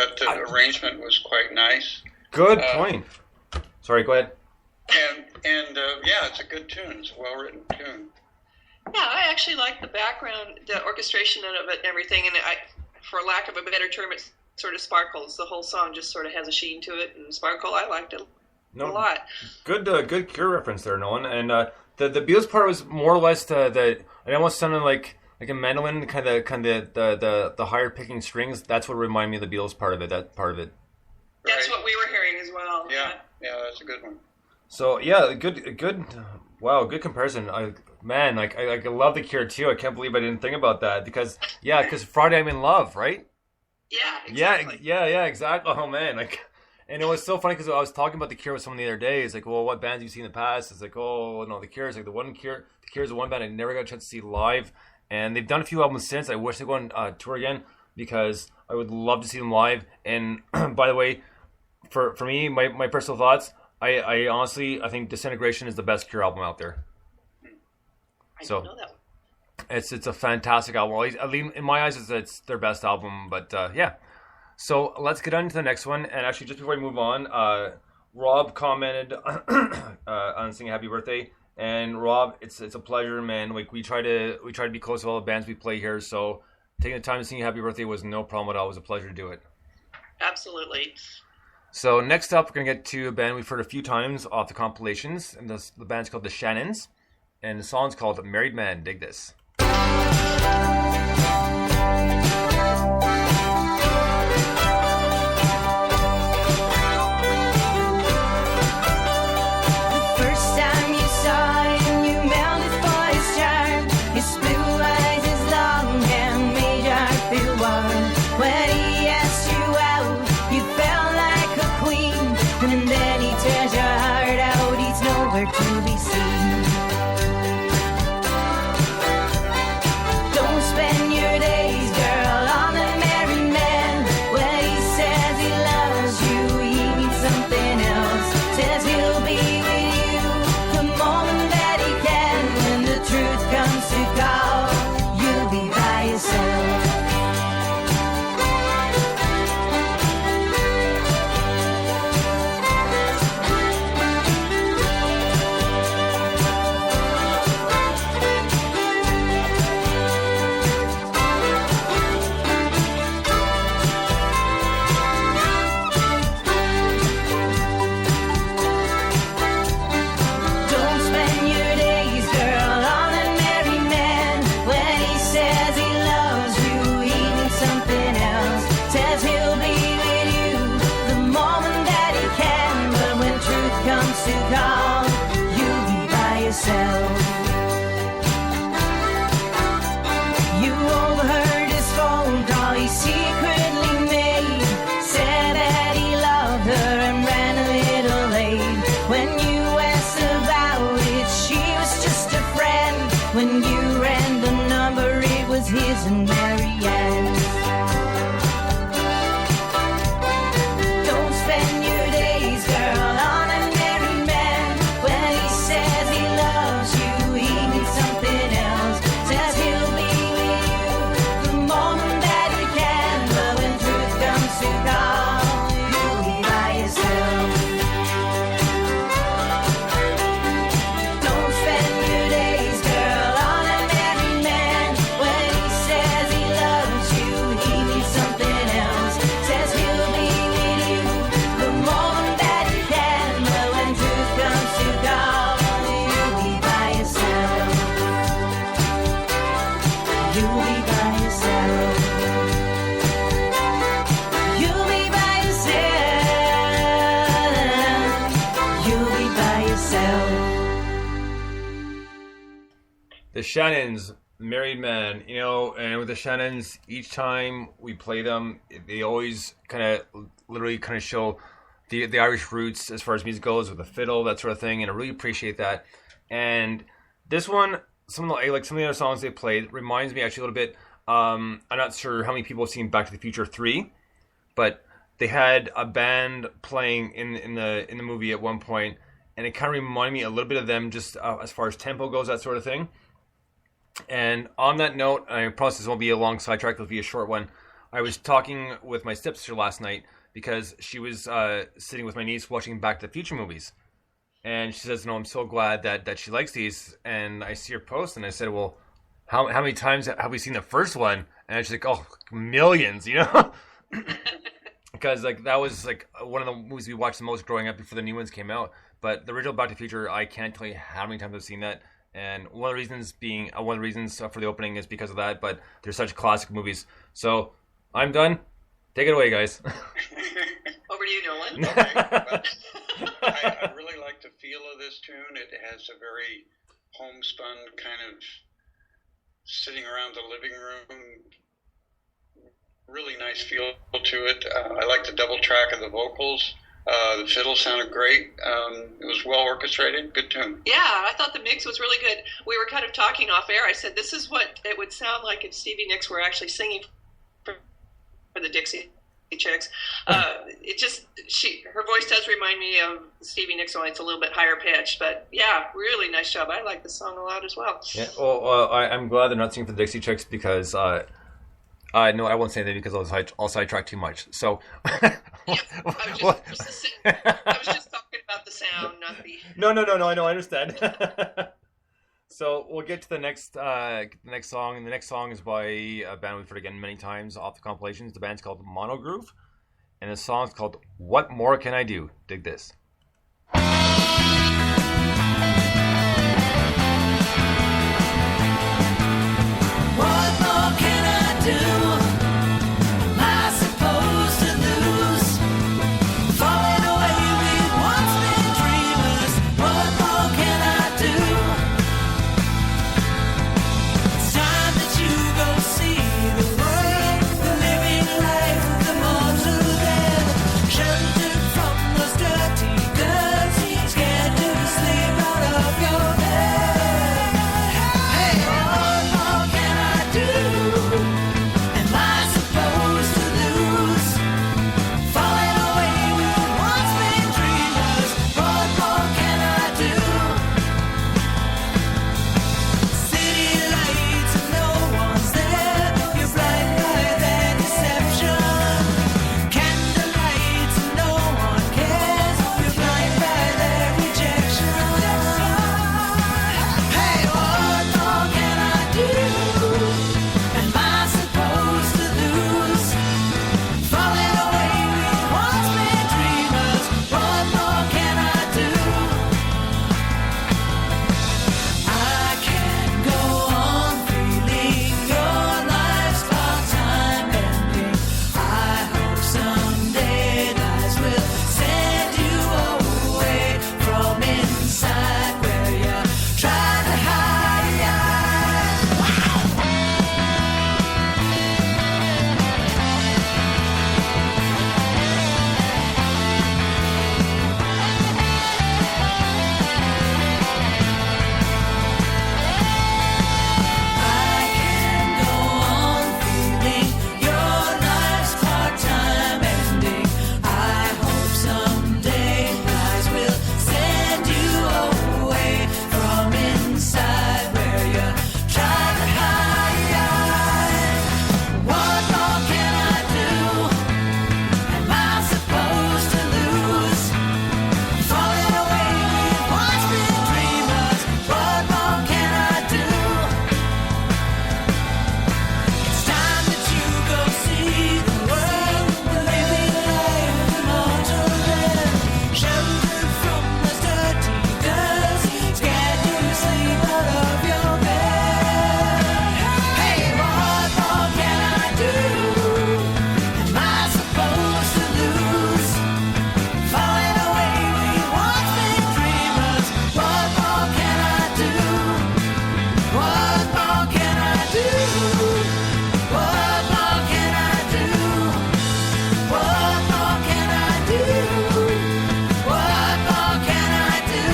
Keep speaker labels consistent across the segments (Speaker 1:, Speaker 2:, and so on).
Speaker 1: thought the arrangement was quite nice.
Speaker 2: Good point. Sorry, go ahead.
Speaker 1: And yeah, it's a good tune. It's a well-written tune.
Speaker 3: Yeah, I actually like the background, the orchestration of it and everything, and for lack of a better term, it sort of sparkles. The whole song just sort of has a sheen to it and sparkle. I liked it a lot.
Speaker 2: Good Cure reference there, Nolan. And the Beatles part was more or less it almost sounded like a mandolin, kind of the higher picking strings. That's what reminded me of the Beatles part of it. That part of it.
Speaker 3: That's what we were hearing as well.
Speaker 1: Yeah, that's a good one.
Speaker 2: So yeah, good. Wow, good comparison. I love the Cure too. I can't believe I didn't think about that because Friday I'm in Love, right?
Speaker 3: Yeah, exactly.
Speaker 2: Yeah, exactly. Oh man, and it was so funny because I was talking about the Cure with someone the other day. It's like, well, what bands have you seen in the past? It's like, oh no, the Cure is like the Cure is the one band I never got a chance to see live, and they've done a few albums since. I wish they go on tour again because I would love to see them live. And by the way, for me, my personal thoughts, I honestly think Disintegration is the best Cure album out there.
Speaker 3: I didn't know that one.
Speaker 2: It's a fantastic album. At least in my eyes, it's their best album. But yeah, so let's get on to the next one. And actually, just before we move on, Rob commented on singing "Happy Birthday." And Rob, it's a pleasure, man. Like we try to be close to all the bands we play here. So taking the time to sing "Happy Birthday" was no problem at all. It was a pleasure to do it.
Speaker 3: Absolutely.
Speaker 2: So next up, we're gonna get to a band we've heard a few times off the compilations, and the band's called the Shannons, and the song's called "Married Man." Dig this. The Shannons, Married Man, and with the Shannons, each time we play them, they always literally show the Irish roots as far as music goes, with the fiddle, that sort of thing, and I really appreciate that. And this one, some of the other songs they played reminds me actually a little bit. I'm not sure how many people have seen Back to the Future 3, but they had a band playing in the movie at one point, and it kind of reminded me a little bit of them, just as far as tempo goes, that sort of thing. And on that note, I promise this won't be a long sidetrack, it'll be a short one. I was talking with my stepsister last night because she was sitting with my niece watching Back to the Future movies. And she says, I'm so glad that she likes these. And I see her post, and I said, well, how many times have we seen the first one? And she's like, oh, millions, Because that was one of the movies we watched the most growing up before the new ones came out. But the original Back to the Future, I can't tell you how many times I've seen that. And one of the reasons for the opening is because of that. But they're such classic movies. So I'm done. Take it away, guys.
Speaker 3: Over to you, Nolan.
Speaker 1: Okay, well, I really like the feel of this tune. It has a very homespun kind of sitting around the living room, really nice feel to it. I like the double track of the vocals. The fiddle sounded great. It was well orchestrated. Good tune.
Speaker 3: Yeah, I thought the mix was really good. We were kind of talking off air. I said, this is what it would sound like if Stevie Nicks were actually singing for the Dixie Chicks. Her voice does remind me of Stevie Nicks, only it's a little bit higher pitched. But yeah, really nice job. I like the song a lot as well.
Speaker 2: Yeah. Well, I'm glad they're not singing for the Dixie Chicks because no, I won't say that because I'll sidetrack too much. So.
Speaker 3: I was just talking about the sound, not the.
Speaker 2: No. I know. I understand. So we'll get to the next song, and the next song is by a band we've heard again many times off the compilations. The band's called Mono Groove, and the song's called "What More Can I Do?" Dig this.
Speaker 4: What more can I do? Am I supposed to lose? Falling away with once been dreamers. What more can I do? It's time that you go see the world, living life, the mortal dead, sheltered from those dirty girls, scared to sleep out of your bed. Hey, what more can I do? Am I supposed to lose? Falling away with once been dreamers. What more can I do? City lights and no one's there. You're blind by their deception. Candle lights and no one cares. You're blind by their rejection. Hey, what more can I do? Am I supposed to lose? Falling away with once been dreamers. What more can I do? I can't go on feeling your life's part-time ending. I hope someday lies will send you away from inside where you're trying to hide. I can't go on feeling your life's part-time ending. I hope someday lies will send you away from inside where you're trying to hide. What more can I do? Am I supposed to lose? Falling away with once been dreamers. What more can I do? It's time that you go see the world, living life, the mortal dead, sheltered from the dirty girls, scared to sleep out of your bed. Hey, what more can I do? Am I supposed to lose? Falling away with once been dreamers. What more can I do? What more can I do? What more can I do? What more can I do? What more can I do?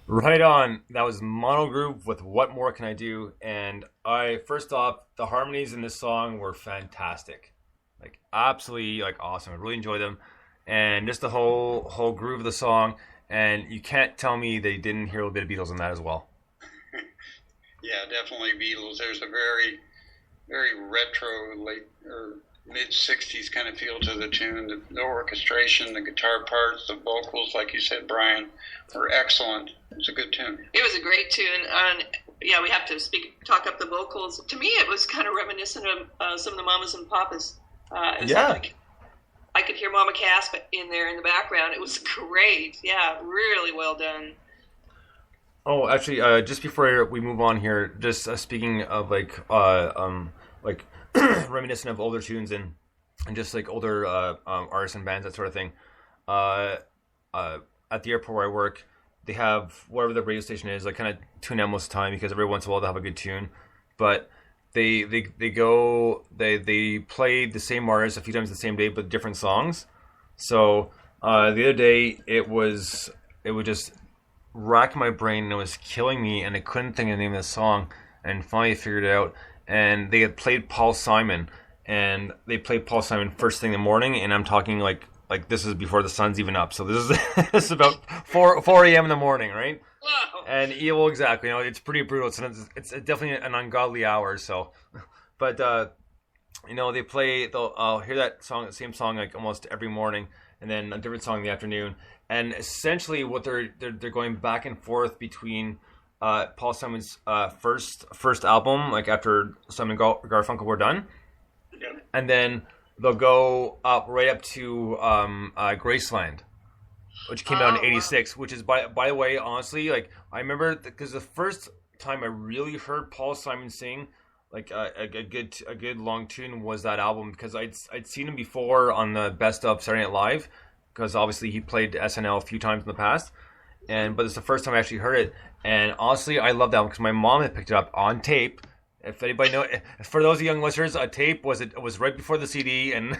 Speaker 2: Right on. That was Mono Groove with What More Can I Do? And first off, the harmonies in this song were fantastic. Absolutely awesome. I really enjoyed them. And just the whole groove of the song. And you can't tell me they didn't hear a bit of Beatles in that as well.
Speaker 1: Yeah, definitely Beatles. There's a very very retro, late or mid '60s kind of feel to the tune. The orchestration, the guitar parts, the vocals, like you said, Brian, were excellent. It's a good tune.
Speaker 3: It was a great tune. Yeah, we have to talk up the vocals. To me, it was kind of reminiscent of some of the Mamas and Papas. It was like, I could hear Mama Cass in there in the background. It was great. Yeah, really well done.
Speaker 2: Oh, actually, just before we move on here, just speaking of like reminiscent of older tunes and just like older artists and bands, that sort of thing. At the airport where I work, they have whatever the radio station is. I kind of tune out most of the time because every once in a while they'll have a good tune, but they play the same artist a few times the same day, but different songs. So the other day it would just rack my brain and it was killing me, and I couldn't think of the name of the song, and finally I figured it out. And they had played Paul Simon, and they played Paul Simon first thing in the morning, and I'm talking like this is before the sun's even up. So this is this is about 4 a.m. in the morning, right?
Speaker 3: Wow.
Speaker 2: And yeah, well, exactly. You know, it's pretty brutal. It's definitely an ungodly hour. So, but you know, I'll hear that same song like almost every morning, and then a different song in the afternoon. And essentially, what they're going back and forth between Paul Simon's first album, like after Simon and Garfunkel were done, and then they'll go right up to Graceland, which came out in '86. Wow. Which is by the way, honestly, like I remember because the first time I really heard Paul Simon sing like a good long tune was that album, because I'd seen him before on the Best of Saturday Night Live, because obviously he played SNL a few times in the past, but it's the first time I actually heard it. And honestly, I love that one because my mom had picked it up on tape. If anybody know, for those young listeners, a tape was right before the CD, and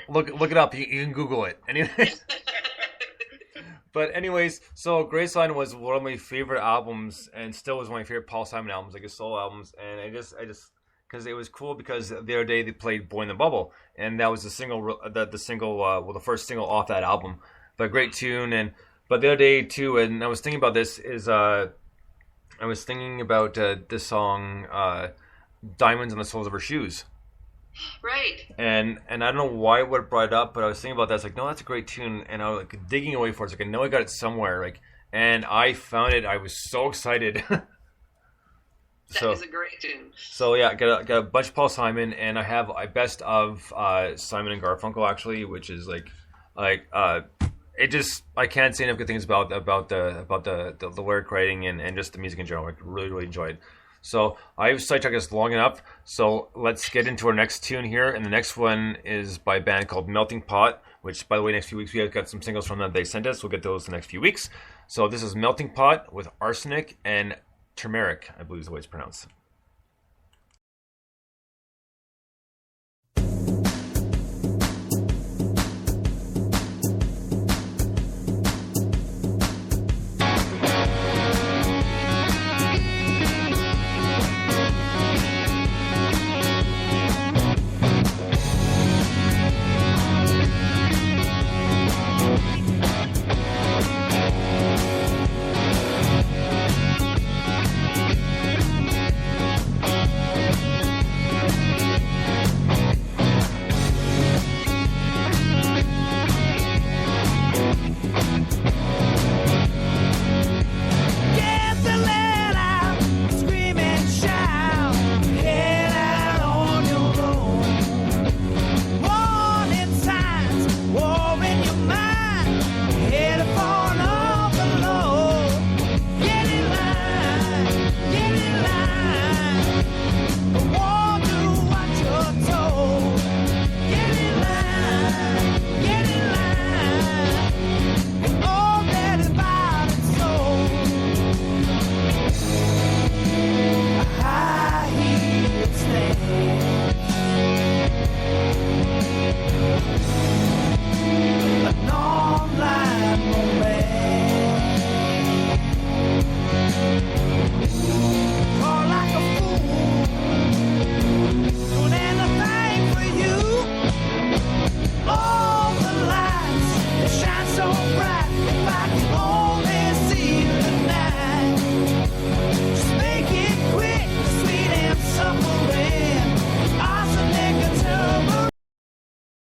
Speaker 2: look it up. You can Google it. Anyways, but anyways, so Graceland was one of my favorite albums, and still was one of my favorite Paul Simon albums, like his solo albums. And I just because it was cool because the other day they played "Boy in the Bubble," and that was the first single off that album. But great tune. But the other day too, and I was thinking about this, is I was thinking about this song, "Diamonds on the Soles of Her Shoes."
Speaker 3: Right.
Speaker 2: And I don't know why it brought it up, but I was thinking about that. It's like, no, that's a great tune, and I was like digging away for it. It's like I know I got it somewhere, like, and I found it. I was so excited.
Speaker 3: That is a great tune.
Speaker 2: So yeah, got a bunch of Paul Simon, and I have a best of Simon and Garfunkel actually, which is like. It just, I can't say enough good things about the lyric writing and just the music in general. I really enjoyed. So I've sidetracked us long enough. So let's get into our next tune here. And the next one is by a band called Melting Pot, which, by the way, next few weeks we have got some singles from them they sent us. We'll get those the next few weeks. So this is Melting Pot with Arsenic and Turmeric, I believe is the way it's pronounced.